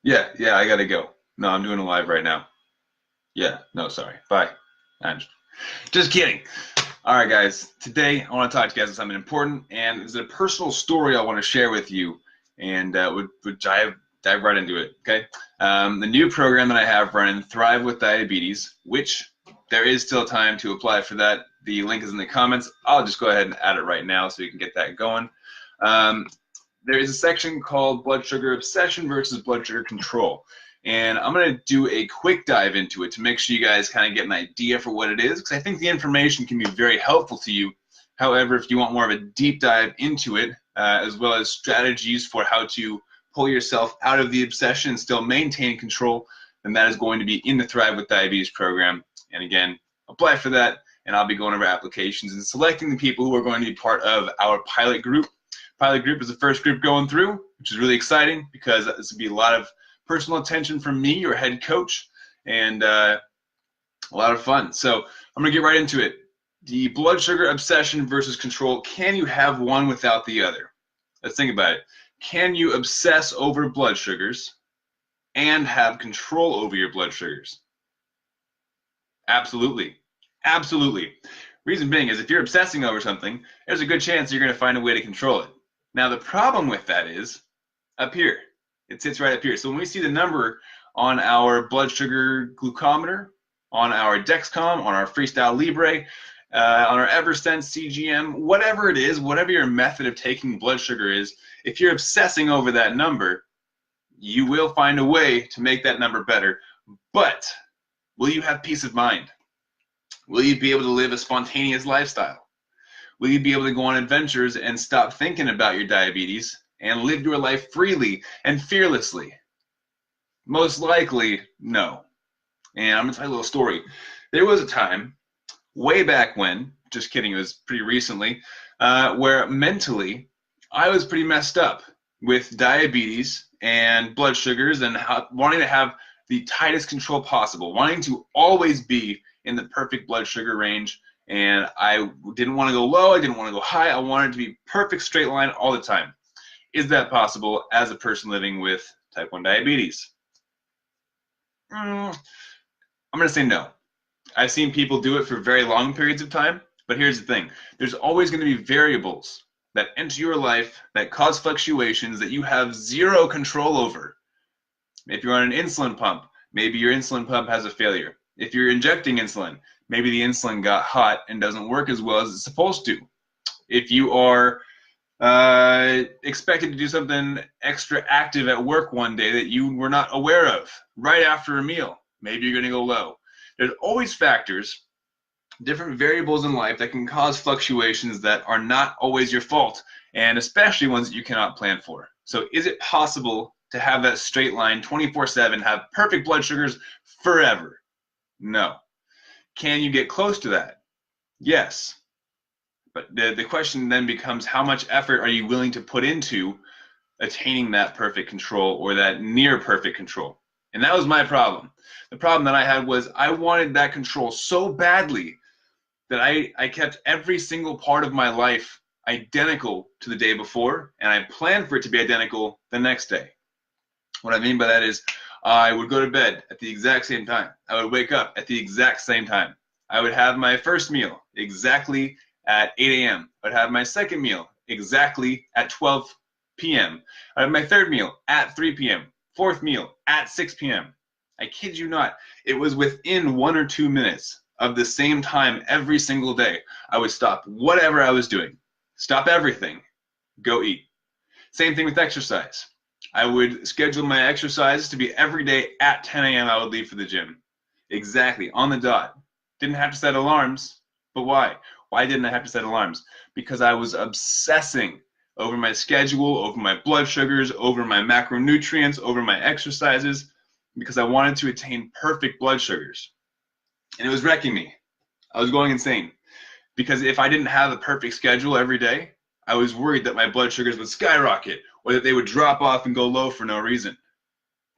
Yeah, I gotta go. No, I'm doing a live right now. Yeah, no, sorry. Bye. I'm just kidding. All right, guys. Today I want to talk to you guys about something important, and it's a personal story I want to share with you, and would dive right into it. Okay. The new program that I have running, Thrive with Diabetes, which there is still time to apply for that. The link is in the comments. I'll just go ahead and add it right now so you can get that going. Um, there is a section called blood sugar obsession versus blood sugar control. And I'm going to do a quick dive into it to make sure you guys kind of get an idea for what it is, because I think the information can be very helpful to you. However, if you want more of a deep dive into it, as well as strategies for how to pull yourself out of the obsession and still maintain control, then that is going to be in the Thrive with Diabetes program. And again, apply for that, and I'll be going over applications and selecting the people who are going to be part of our pilot group. Pilot group is the first group going through, which is really exciting because this will be a lot of personal attention from me, your head coach, and a lot of fun. So I'm going to get right into it. The blood sugar obsession versus control. Can you have one without the other? Let's think about it. Can you obsess over blood sugars and have control over your blood sugars? Absolutely. Absolutely. Reason being is if you're obsessing over something, there's a good chance you're going to find a way to control it. Now, the problem with that is up here. It sits right up here. So when we see the number on our blood sugar glucometer, on our Dexcom, on our Freestyle Libre, on our Eversense CGM, whatever it is, whatever your method of taking blood sugar is, if you're obsessing over that number, you will find a way to make that number better. But will you have peace of mind? Will you be able to live a spontaneous lifestyle? Will you be able to go on adventures and stop thinking about your diabetes and live your life freely and fearlessly? Most likely, no. And I'm going to tell you a little story. There was a time, way back when, just kidding, it was pretty recently, where mentally I was pretty messed up with diabetes and blood sugars and wanting to have the tightest control possible, wanting to always be in the perfect blood sugar range. And I didn't want to go low, I didn't want to go high, I wanted to be perfect straight line all the time. Is that possible as a person living with type 1 diabetes? I'm going to say no. I've seen people do it for very long periods of time, but here's the thing. There's always going to be variables that enter your life that cause fluctuations that you have zero control over. If you're on an insulin pump, maybe your insulin pump has a failure. If you're injecting insulin, maybe the insulin got hot and doesn't work as well as it's supposed to. If you are expected to do something extra active at work one day that you were not aware of right after a meal, maybe you're going to go low. There's always factors, different variables in life that can cause fluctuations that are not always your fault, and especially ones that you cannot plan for. So is it possible to have that straight line 24/7, have perfect blood sugars forever? No. Can you get close to that? Yes. But the question then becomes, how much effort are you willing to put into attaining that perfect control or that near perfect control? And that was my problem. The problem that I had was I wanted that control so badly that I kept every single part of my life identical to the day before, and I planned for it to be identical the next day. What I mean by that is I would go to bed at the exact same time. I would wake up at the exact same time. I would have my first meal exactly at 8 a.m. I would have my second meal exactly at 12 p.m. I have my third meal at 3 p.m. Fourth meal at 6 p.m. I kid you not. It was within 1 or 2 minutes of the same time every single day. I would stop whatever I was doing, stop everything, go eat. Same thing with exercise. I would schedule my exercises to be every day at 10 a.m. I would leave for the gym. Exactly, on the dot. Didn't have to set alarms, but why? Why didn't I have to set alarms? Because I was obsessing over my schedule, over my blood sugars, over my macronutrients, over my exercises, because I wanted to attain perfect blood sugars. And it was wrecking me. I was going insane. Because if I didn't have a perfect schedule every day, I was worried that my blood sugars would skyrocket or that they would drop off and go low for no reason.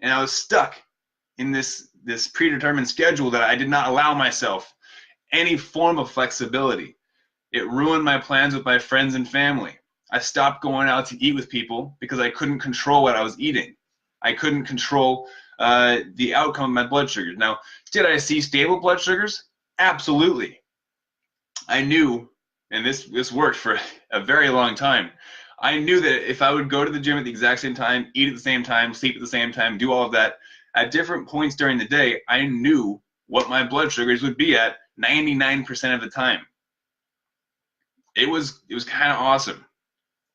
And I was stuck in this predetermined schedule that I did not allow myself any form of flexibility. It ruined my plans with my friends and family. I stopped going out to eat with people because I couldn't control what I was eating. I couldn't control the outcome of my blood sugars. Now, did I see stable blood sugars? Absolutely. I knew, and this worked for a very long time. I knew that if I would go to the gym at the exact same time, eat at the same time, sleep at the same time, do all of that, at different points during the day, I knew what my blood sugars would be at 99% of the time. It was kind of awesome.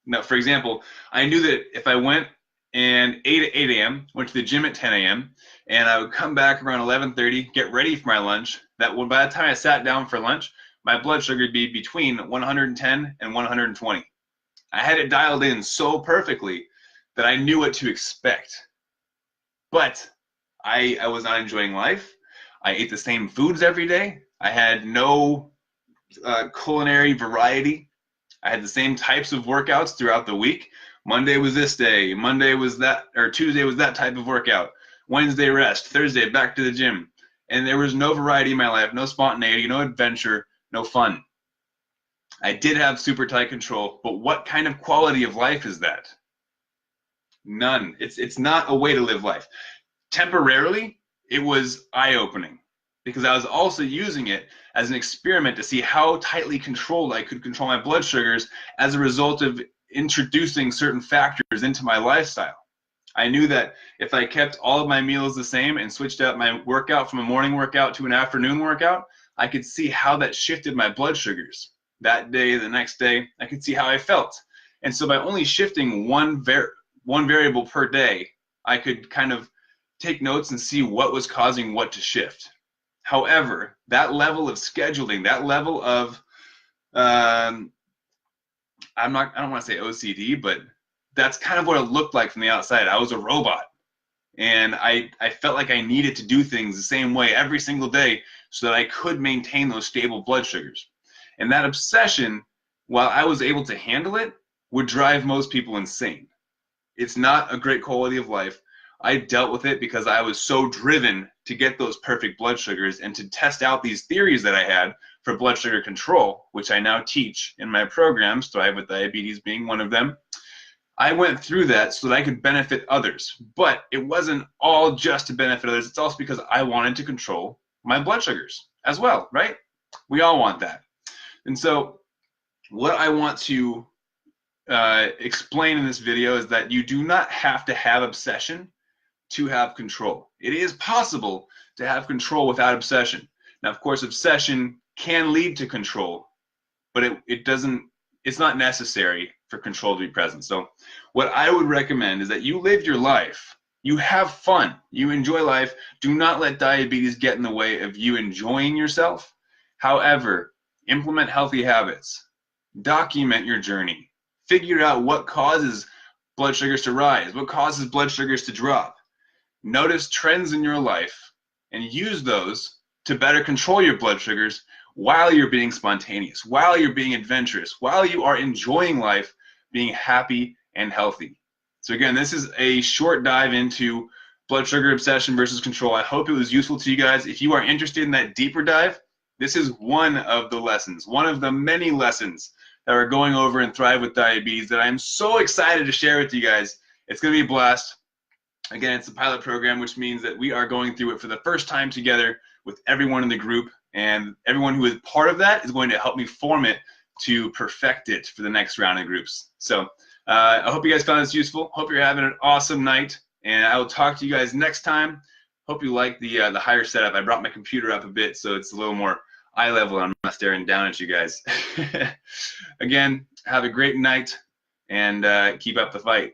Now, for example, I knew that if I went and ate at 8 a.m., went to the gym at 10 a.m., and I would come back around 11:30, get ready for my lunch, that by the time I sat down for lunch, my blood sugar would be between 110 and 120. I had it dialed in so perfectly that I knew what to expect. But I was not enjoying life. I ate the same foods every day. I had no culinary variety. I had the same types of workouts throughout the week. Monday was this day, Monday was that, or Tuesday was that type of workout. Wednesday rest, Thursday back to the gym. And there was no variety in my life, no spontaneity, no adventure, no fun. I did have super tight control, but what kind of quality of life is that? None. It's not a way to live life. Temporarily, it was eye-opening because I was also using it as an experiment to see how tightly controlled I could control my blood sugars as a result of introducing certain factors into my lifestyle. I knew that if I kept all of my meals the same and switched out my workout from a morning workout to an afternoon workout, I could see how that shifted my blood sugars. That day, the next day, I could see how I felt. And so by only shifting one variable per day, I could kind of take notes and see what was causing what to shift. However, that level of scheduling, that level of, I don't want to say OCD, but that's kind of what it looked like from the outside. I was a robot. And I felt like I needed to do things the same way every single day so that I could maintain those stable blood sugars. And that obsession, while I was able to handle it, would drive most people insane. It's not a great quality of life. I dealt with it because I was so driven to get those perfect blood sugars and to test out these theories that I had for blood sugar control, which I now teach in my programs, Thrive with Diabetes being one of them. I went through that so that I could benefit others. But it wasn't all just to benefit others. It's also because I wanted to control my blood sugars as well, right? We all want that. And so what I want to explain in this video is that you do not have to have obsession to have control. It is possible to have control without obsession. Now, of course, obsession can lead to control, but it's not necessary for control to be present. So what I would recommend is that you live your life. You have fun. You enjoy life. Do not let diabetes get in the way of you enjoying yourself. However, implement healthy habits. Document your journey. Figure out what causes blood sugars to rise, what causes blood sugars to drop. Notice trends in your life and use those to better control your blood sugars while you're being spontaneous, while you're being adventurous, while you are enjoying life, being happy and healthy. So again, this is a short dive into blood sugar obsession versus control. I hope it was useful to you guys. If you are interested in that deeper dive, this is one of the lessons, one of the many lessons that we're going over in Thrive with Diabetes that I'm so excited to share with you guys. It's going to be a blast. Again, it's a pilot program, which means that we are going through it for the first time together with everyone in the group, and everyone who is part of that is going to help me form it to perfect it for the next round of groups. So I hope you guys found this useful. Hope you're having an awesome night, and I will talk to you guys next time. Hope you like the higher setup. I brought my computer up a bit, so it's a little more eye level. I'm not staring down at you guys. Again, have a great night, and keep up the fight.